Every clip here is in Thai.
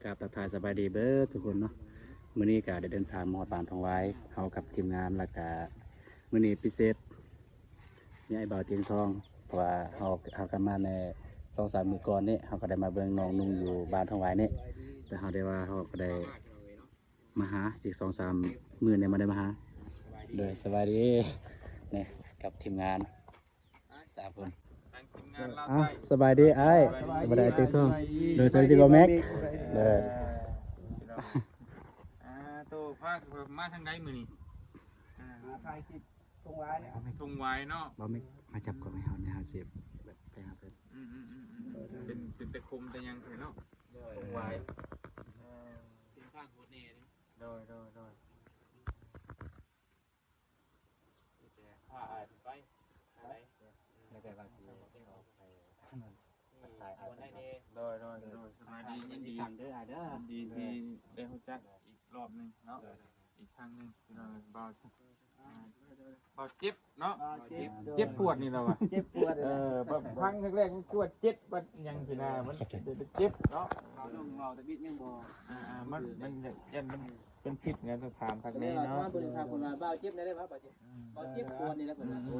กับทักทายสบายดีเบิร์ทุกคนเนาะมื้อนี้ก็ได้เดินทางมาฮอดบ้านทองไว้เฮากับทีมงานแล้วก็มื้อนี้พิเศษมีไอ้บ่าวเตียงทองเพราะว่าเฮากันมาใน2-3มื้อก่อนนี้เฮาก็ได้มาเบิ่งน้องนุ่งอยู่บ้านทองไว้นี่แต่เฮาได้ว่าเฮาก็ได้มาหาอีก2-3มื้อนี้มาได้มาหาโดยสบายดีนี่กับทีมงาน3คนสบายดีไอ้สบายดีเตียงทองโดยสวัสดีบ่แม็กเด้อ โตภาคมาทางใดมื้อนี้ถ่ายคลิปตรงไว้เนี่ย ทงไว้เนาะ บ่แม็กมาจับกล่องให้เฮาเนี่ยเฮาสิแบบไปหาเพิ่น เป็นตะคมแต่ยังเถอะเนาะทงไว้สินข้างโคตรแน่เด้โดยผ้าอาดไปอะไร ไม่ได้ว่าสิออกไปถ่ายเอาได้เด้ โดยสบายดียินดี เด้อเด้อ ยินดีที่ได้รู้จักอีกรอบนึงเนาะอีกครั้งนึงพี่น้องบ่าวเจ็บเนาะเจ็บปวดนี่เราอะ เจ็บปวด แบบพังแรกๆมันปวดเจ็บบัดยังพี่นามันเจ็บเนาะ เราต้องเราแต่บิดยังบ่ มันยันมันเป็นพิษไงต้องถามทางนี้เนาะ เพิ่นถามคนว่าบ่าวเจ็บได้บ่าวเจ็บบ่เจ็บปวดนี่แหละเพิ่นว่าโอ้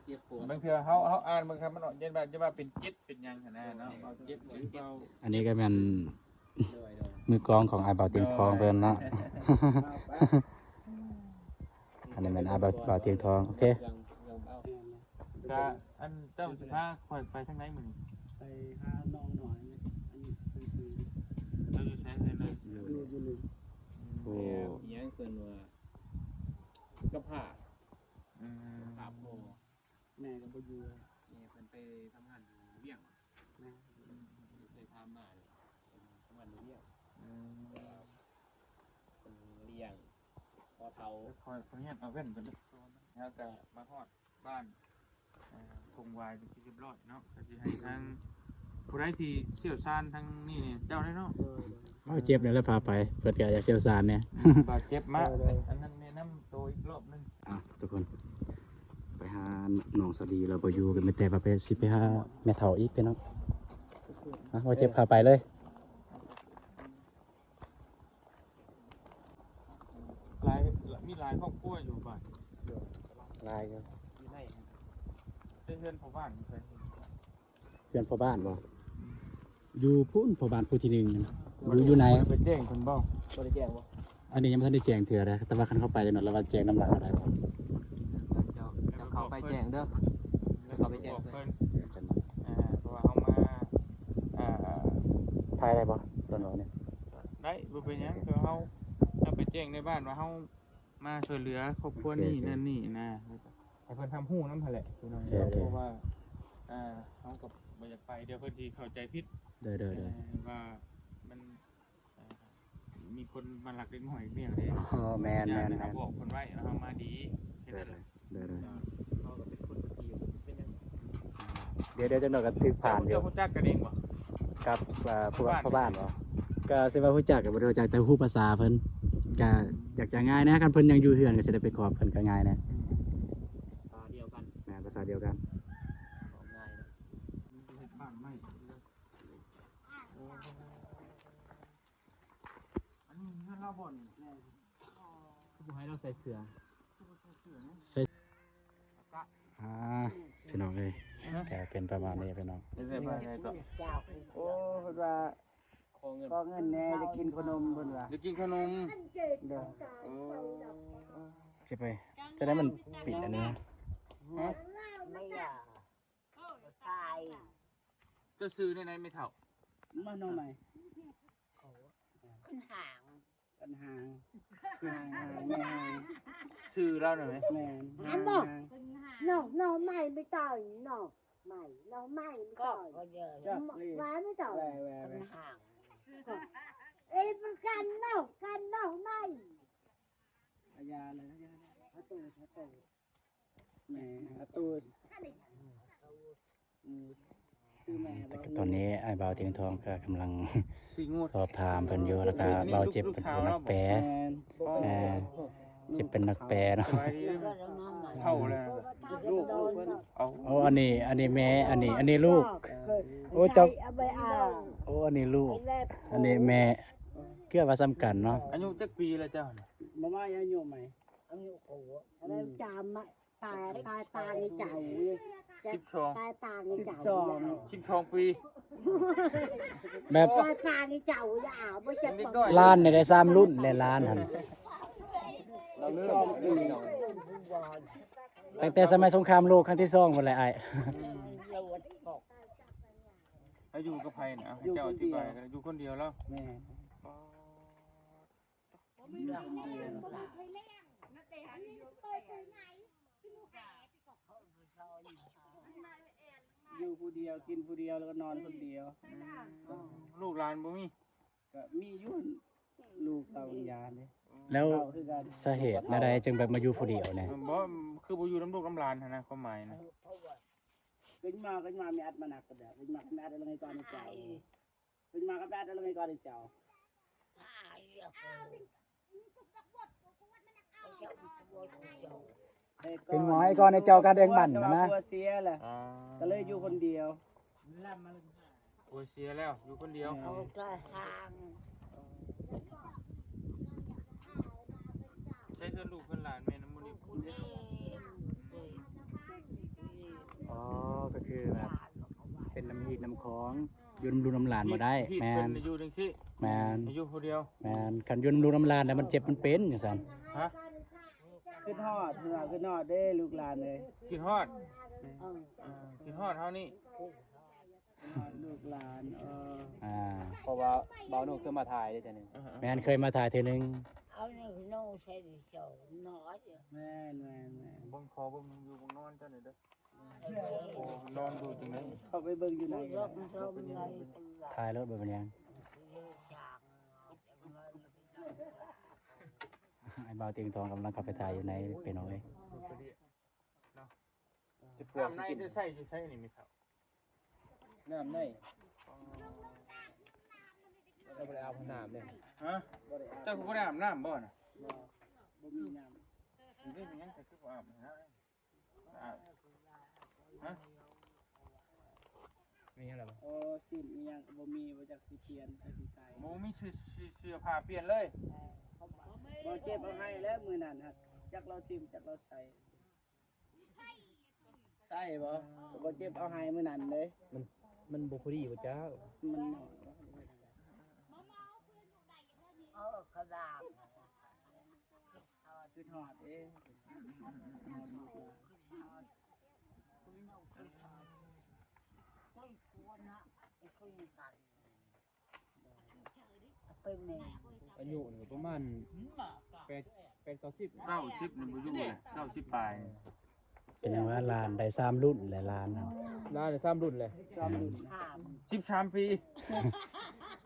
เจ็บปวด บางเทื่อเฮาอ่านบางคำมันออกยันว่าจะว่าเป็นเจ็บเป็นยังขนาดเนาะเบาเจ็บหรือเบา อันนี้ก็แม่นมือกลองของไอ้บ่าวเตียงทองเพิ่นเนาะอันนี้แม่นไอ้บ่าวเตียงทองโอเค ก็อันเจ้าสิพาข่อยไปทางไหนมื้อนี้ ไปหาน้องหน่อยอันนี้คือ เราอยู่ใช้เลย อยู่ลึก โอ้ ยังเกินว่ากระผา อืม ผาโพ แม่ก็บ่อยู่ เนี่ยเพิ่นไปทำงานอยู่เวียง แม่ เคยพามาเลยทำงานอยู่เวียง อืม เป็นเลี้ยงพอเฒ่า ข่อยเฮ็ดเอาเว้นกันแล้วก็มาฮอดบ้านคงวายเป็นที่เรียบร้อยเนาะก็สิให้ทางผู้ใดที่เชี่ยวชาญทางนี้นี่เจ้าได้เนาะ เอาเจ็บเนี่ยแล้วพาไปเพิ่นก็อยากเชี่ยวชาญเนี่ย บาดเจ็บมากอันนั้นแนะนำตัวอีกรอบนึง อ่ะทุกคนไปหาน้องสวัสดีเราบ่อยู่กันไม่แต่ว่าไปสิไปหาแม่เฒ่าอีกพี่น้องว่าเจ็บพาไปเลย มีหลายครอบครัวอยู่บ้าน ลายครับ อยู่ไหนได้เพื่อนพ่อบ้านเคย เพื่อนพ่อบ้านบ่อยู่พุ่นพ่อบ้านผู้ที่หนึ่งอยู่ไหน ไปแจ้งคนบ่ บ่ได้แจ้งบ่ อันนี้ยังไม่ทันได้แจ้งเถื่อเลยแต่ว่าคันเข้าไปจะหนดแล้วว่าแจ้งน้ำหลักอะไรบ่ จะเข้าไปแจ้งเด้อแล้วก็ไปแจ้ง บอก เพิ่ เพิ่ น นเพราะว่าเขามา ทายอะไรบ่ตอนนี้เนี่ย ได้บ่เป็นหยังคือเขาถ้าไปแจ้งในบ้านว่าเขามาช่วยเหลือครอบครัวนี่นั่นนี่นะให้เพิ่นทำหู้นำหั่นแหละพี่น้องเพราะว่าเขากับบ่อยากไปเดี๋ยวเพิ่นสิเข้าใจผิด เด้อ ว่ามันมีคนมาหลักเล็กหน่อยเนี่ยเลย อ๋อแมน นะครับบอกคนไว้เรามาดีแค่นั้นแหละ เด้อ เขาก็เป็นคนที่อยู่เป็นยัง เดี๋ยวจะหน่อยก็ถึกผ่านอ เดี๋ ยู่ ยวเขาจักกันเองบ่ กับพ่อบ้านบ่ก็สิว่าฮู้จักก็บ่ได้ฮู้จักแต่ฮู้ภาษาเพิ่นก็อยากจะง่ายนะคันเพิ่นยังอยู่เฮือนก็สิได้ไปขอบเพิ่นก็ง่ายนะ ตาเดียวกัน แม่นภาษาเดียวกัน ของง่ายนะ บ้านไม่อันนี้เงินเราบ่น ผู้ให้เราใส่เสื้อ พี่น้องเอ้ยแกเป็นประมาณนี้พี่น้อง เป็นแบบไหนต่อ โอ้เพิ่นว่า ขอเงิน ขอเงินแหน่จะกินขนมเพิ่นว่า จะกินขนม เด้อ สิไปจะได้มันปิดอันนี้ ไม่อยากตาย จะซื้อในไหนไม่เท่า มาน้องใหม่ ขึ้นห่าง ปัญหาแม่ ซื้อแล้วหน่อยไหม แม่ อันบอกน้องใหม่ไม่ต่อยน้องใหม่น้องใหม่ไม่ต่อย จักเลย หวานไม่ต่อย แหว ขึ้นห่างเอ้ยเป็นกันน้องใหม่ อาญาเลยอาตูแม่อาตูซื้อแม่ ตอนนี้ไอ้บ่าวเทียงทองก็กำลัง สี่งวด สอบถามเพิ่นอยู่แล้วก็เบาเจ็บเป็นนักแปรเจ็บเป็นนักแปรเนาะ สบายดีเท่าแล้ว ลูกเพิ่น เอา โอ้อันนี้แม่อันนี้ลูกโอ้เจ้า เอาไปเอา โอ้อันนี้ลูก ไอ้แลบ อันนี้แม่ เกือบว่าซ้ำกันเนาะ อายุจักปีแล้วเจ้าเนี่ย มาม่ายังอยู่ไหม อันนี้โอ้โหอะไรจามมาตายตาในเจ้าจะ 12 ตายตาในเจ้า 12 ปี แบบ ตายตาในเจ้าอย่าบ่จะ เด็กน้อย ล้านเนี่ยได้3รุ่นเลยล้านหั่น เราเริ่มปี ตั้งแต่สมัยสงครามโลกครั้งที่2พุ่นแหละอ้าย อายุกับไผน่ะให้เจ้าอธิบายกันอยู่คนเดียวแล้ว แม่ อยู่ผู้เดียวกินผู้เดียวแล้วก็นอนคนเดียว ลูกหลานบ่มี ก็มีอยุ่นลูกเราวิญญาณเนี่ย แล้ว เราคือกัน สาเหตุใดจึงแบบมาอยู่ผู้เดียวเนี่ย บ่คือบ่อยู่น้ำลูกน้ำหลานหั่นนะความหมายนะ ขึ้นมามีอัดมาหนักกระเดาขึ้นมาก็ไม่อัดอะไรก่อนในเจ้าขึ้นมาก็ไม่อัดอะไรก่อนในเจ้า เป็นหมอให้ก่อนในเจ้าการเดินบั่นนะ กลัวเสียแหละ อ่า ก็เลยอยู่คนเดียว โอ้ยเสียแล้วอยู่คนเดียว เอากระทาง ใช้เพื่อนลูกเพื่อนหลานแม่น้ำมันนี่พูดได้ อ๋อก็คือแบบเป็นน้ำหีดน้ำของอยูนำรูน้ำหลานมาได้ พี่ แม เพิ่ น นอยู่จังซี่ แมน อยู่ผู้เดียว แมนคันอยูนำรูน้ำหลานแต่มันเจ็บมันเป็นอย่างสัน ฮะ ขึ้นฮอดขึ้นมาขึ้นฮอดได้ลูกหลานเลย กินฮอด เออ กินฮอดเท่านี้ ลูกหลานอ่า เพราะว่าเบาหนูคือมาถ่ายได้จ้ะนี่ แมนเคยมาถ่ายเทอนึง เอาเนี่ยโน่ใช่ดิเจ้าน้อยเดียว แม่น บ่งคอบ่งอยู่บ่งนอนเจ้านี่เด้อโอ้นอนอยู่จังได๋ เข้าไปเบิ่งอยู่ไหน รบรบไง ถ่ายรถแบบนี้ยังไอ้บ่าวเตียงทองกำลังเข้าไปถ่ายอยู่ในเป็นน้อย จะปวดในจะใส่จะใส่นี่มีครับ น้ำใน เราไปเอาพนามเนี่ย ฮะเจ้าบ่ได้อาบน้ำบ่น่ะ บ่มีน้ อยู่ได้มีหยังก็คือบ่อาบนะอาบฮะ มีอะไรบ้าง ำสิ้นมียังบ่มีบ่จักสิเปลี่ยนจักสิใส่ บ่มีเสื้อผ้าเปลี่ยนเลย บ่เจ็บเอาให้แล้วมื้อนั้นฮะจักเราทิ่มจักเราใส่ใส่บ่เจ็บเอาให้มื้อนั้นเลย มันบุคลีบ่จ้า มันน้อย เอากระดาษ ขึ้นฮอดเด้ เป็นแม่ อายุนี่ประมาณ8 90 90นี่บ่อยู่เลย90ปลาย เป็นอย่างว่าลานได้3รุ่นและลานเอา น่าจะ3รุ่นเลย ชอบรุ่น ถาม 13ปี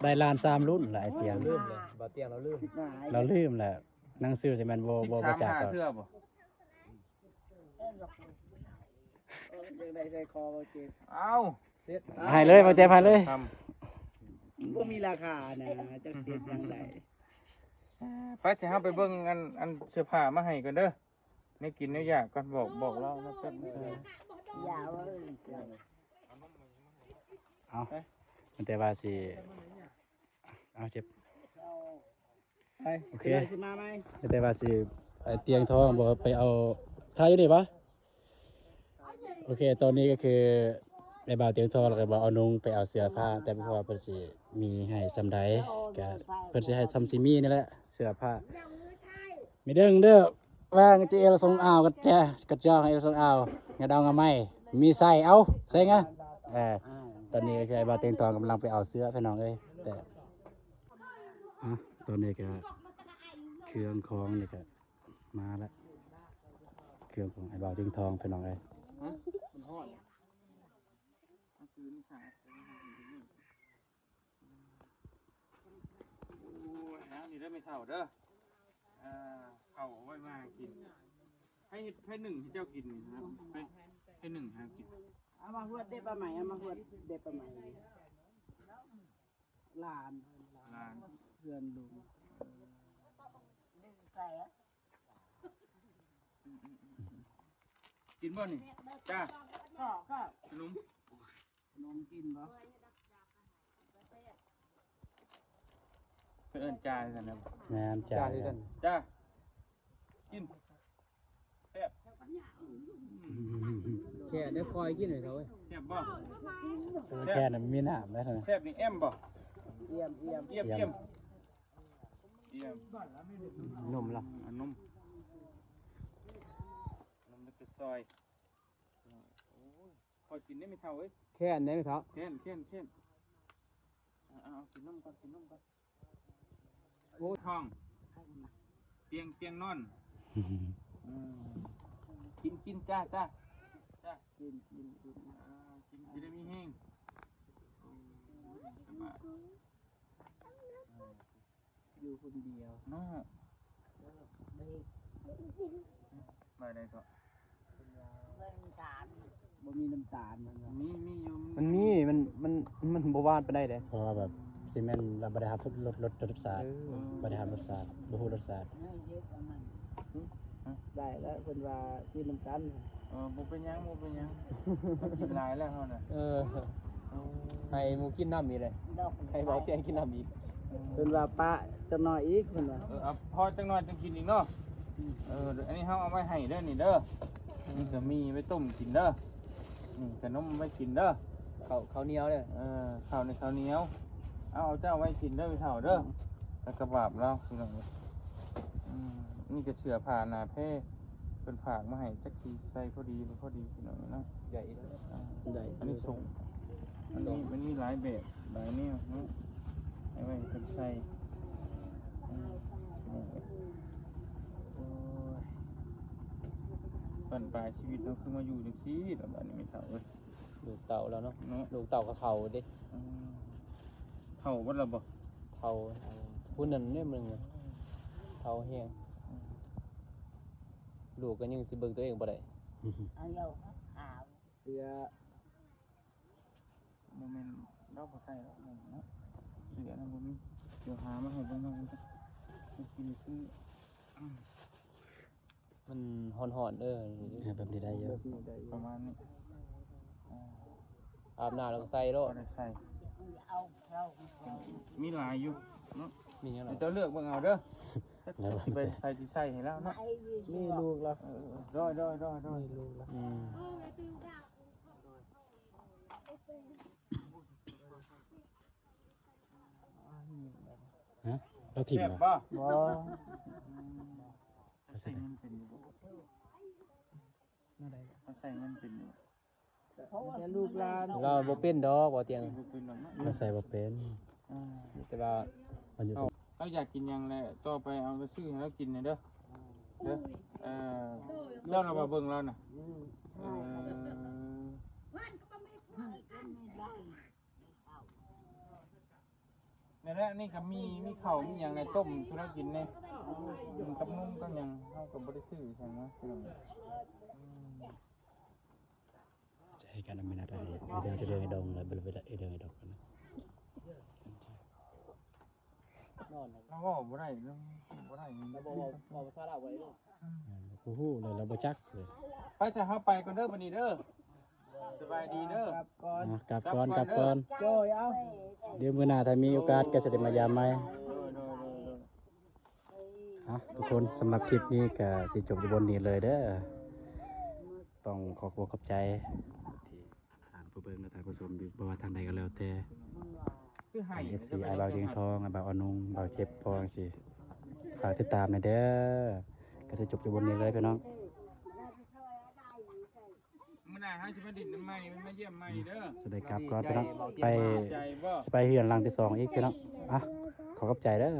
ได้ลาน3รุ่นหลายเตียง ลืมเลยบ่เตียงเราลืม หาย เราลืมแหละหนังสือใช่มันบ่จัก 13 ก่อน 5เทื่อบ่ จังได๋ใส่คอบ่เจ็บ เอ้า เสร็จ ให้เลยบ่เจ็บให้เลย ท บ่มีราคานะจักเสียจังได๋ ำไปสิเฮาไปเบิ่งอันเสื้อผ้ามาให้กันเด้อในกินในอยากก่อนบอกเรานะแป๊บนึง อย่าว่า เอาแต่ว่าสิเอาเจ็บ ไป โอเค สิมาไหม แต่ว่าสิไอ้เตียงทองบอกว่าไปเอาท่าอยู่นี่ปะโอเคตอนนี้ก็คือไอ้บ่าวเตียงทองแล้วก็บ่าวเอานุงไปเอาเสื้อผ้าแต่เพราะว่าเพิ่นสิมีให้ซำใดก็เพิ่นสิให้ทำซิมีนี่แหละเสื้อผ้ามีเด้งเด้อว่างจะเอลทรงอ่าวก็แจกระจอกให้เอลทรงอ่าวงาดองงาไม้มีใส่เอาใส่ไงตอนนี้ก็คือไอ้บ่าวเตียงทองกำลังไปเอาเสื้อพี่น้องเอ้ยแต่ตอนนี้ก็เครื่องของนี่ก็มาแล้วเครื่องของไอ้บ่าวเตียงทองพี่น้องเอ้ย มันฮอดคืนค่ะโอ้ยนะนี่ได้ไม่เท่าเด้อเข้าเอาไว้มากินให้หนึ่งที่เจ้ากินนี่นะครับให้หนึ่งหากิน เอามาหวดเด็บปลาใหม่เอามาหวดเด็บปลาใหม่หลาน ลาน เพื่อนลุง กินบ่นี่จ้า ก็ ขนม นมกินบ่ เอิ้นจ่ากันนะ แม่นจ้า จ้าที่กัน จ้ากินแซ่บ แค่ได้คอยกินหน่อยเถอะเว้ย แซ่บบ่ แค่นั้นมีน้ำแล้วนะ แซ่บนี่แอมบ่ เยี่ยมเยี่ยม เยี่ยมเยี่ยมเยี่ยม นมล่ะ อันนมมันจะซอยโอ้ยคอยกินได้ไม่เท่าเว้ย แค่อันไหนไม่เถอะ เข่นเอากินนมก่อนโอ้ท้องเตียงนอนกินจ้ากินจะได้มีแห้งสบาย อยู่คนเดียว เนาะไปได้ก็ บ่มีน้ำตาลมัน มีอยู่ มันมีมันบ่หวานปานใดเด้ เพราะว่าแบบซีเมนต์เราบ่ได้รับรสชาติบ่ได้รับรสชาติบ่ฮู้รสชาติ ได้แล้วคนว่ากินน้ำตาล บ่เป็นหยังกินหลายแล้วเฮาน่ะ ให้หมูกินน้ำอีกเลยให้เบาเตียงกินน้ำอีก คนว่าปะจะน้อยอีกคนว่า เอาพอจังหน่อยจังกินอีกเนาะอันนี้เฮาเอาไว้ให้เด้อนี่เด้อนี่ก็มีไว้ต้มกินเด้อนี่ขนมไว้กินเด้อ ข้าวเหนียวเด้อ ข้าวในข้าวเหนียวเอาเจ้าไว้กินเด้อไปเฒ่าเด้อแล้วก็บาปเราพี่น้องนี่ก็เสื้อผ้าหน้าแพร่เพิ่นฝากมาให้จักทีใส่พอดีพี่น้องเนาะ ใหญ่เด้อ ได้ อันนี้ส่งมันมีหลายแบบหลายแนวเนาะให้ไว้เพิ่นใส่โอ้ยปั่นปลายชีวิตเราคือมาอยู่จังซี่แล้วบัดนี้ไม่เฒ่าเว้ย ลูกเต่าแล้วเนาะ เนาะ ลูกเต่ากับเขาเด้ เฒ่าบ่ล่ะบ่ เท่าผู้นั้นเนี่ยมึงอะเท่าแห้งลูกก็ยังสิเบิ่งตัวเองบ่ได้ เสื้อ บ่แม่นเราบ่ใส่แล้วเนาะเสือนะบ่มีเดี๋ยวหามาให้เบิ่งหน่อยจ้ะกินคือ มันฮ้อนๆเด้อ แบบนี้ได้เยอะ แบบนี้ได้ ประมาณนี้ อาบน้ำแล้วก็ใส่โล ก็ ด ได้ใส่มีหลายอยู่เนาะ มีหยัง เดี๋ยว ล่ะ เจ้าเลือกเบิ่งเอาเด้อสิไปใส่ที่ใส่ให้แล้วเนาะ มีลูกแล้ว ร้อย มีลูกแล้ว อืม ฮะเราถิ่ม แซ่บ เหรอ บ่ บ่ ใส่เงินเป็นอยู่บ่ใส่เงินเป็นอยู่ แต่ลูกหลาน เราบ่เป็นดอกบ่เตียง บ่เป็นหรอกเนาะ เราใส่บ่เป็น แต่ว่า มันอยู่ เราอยากกินหยังแหละต่อไปเอาไปซื้อให้เรากินหน่อยเด้อเด้อเจ้าเรามาเบิ่งเราน่ะนี่แหละนี่ก็มีข้าวมีหยังในต้มที่เรากินเนี่ยกินกับนมกับหยังเฮาก็บ่ได้ซื้อใช่ไหมพี่น้อง จะให้การมีอะไรเรื่องจะเรื่องไอ้ดงแล้วเรื่องไอ้ดงกันนะ นอน เราเว้าบ่ได้เรื่องบ่ได้ แล้วบ่ภาษาลาวไว้เด้อ โอ้โหเลยเราบ่จักเลย ไปจะเฮาไปก่อนเด้อบัดนี้เด้อสบายดีเด้อ ครับก่อน กลับก่อน โจ้ยเอา เดี๋ยวมื้อหน้าถ้ามีโอกาสก็จะได้มายามใหม่ ทุกคนสำหรับคลิปนี้ก็สิจบอยู่บนนี้เลยเด้อต้องขอบใจที่ทานผู้เบิ่งและทานผู้ชมบ่ว่าทางใดก็แล้วแต่ คือให้ FC ไอ้บ่าวเทียงทองไอ้บ่าวอนุงบ่าวเจ็บพอจังซี่ฝากติดตามหน่อยเด้อก็สิจบอยู่บนนี้เลยพี่น้อง มื้อหน้าเฮาสิมาดินน้ำใหม่มาเยี่ยมใหม่เด้อ สวัสดีครับก่อนพี่น้องไป ใจบ่ สิไปเฮือนหลังที่2อีกพี่น้องขอบใจเด้อ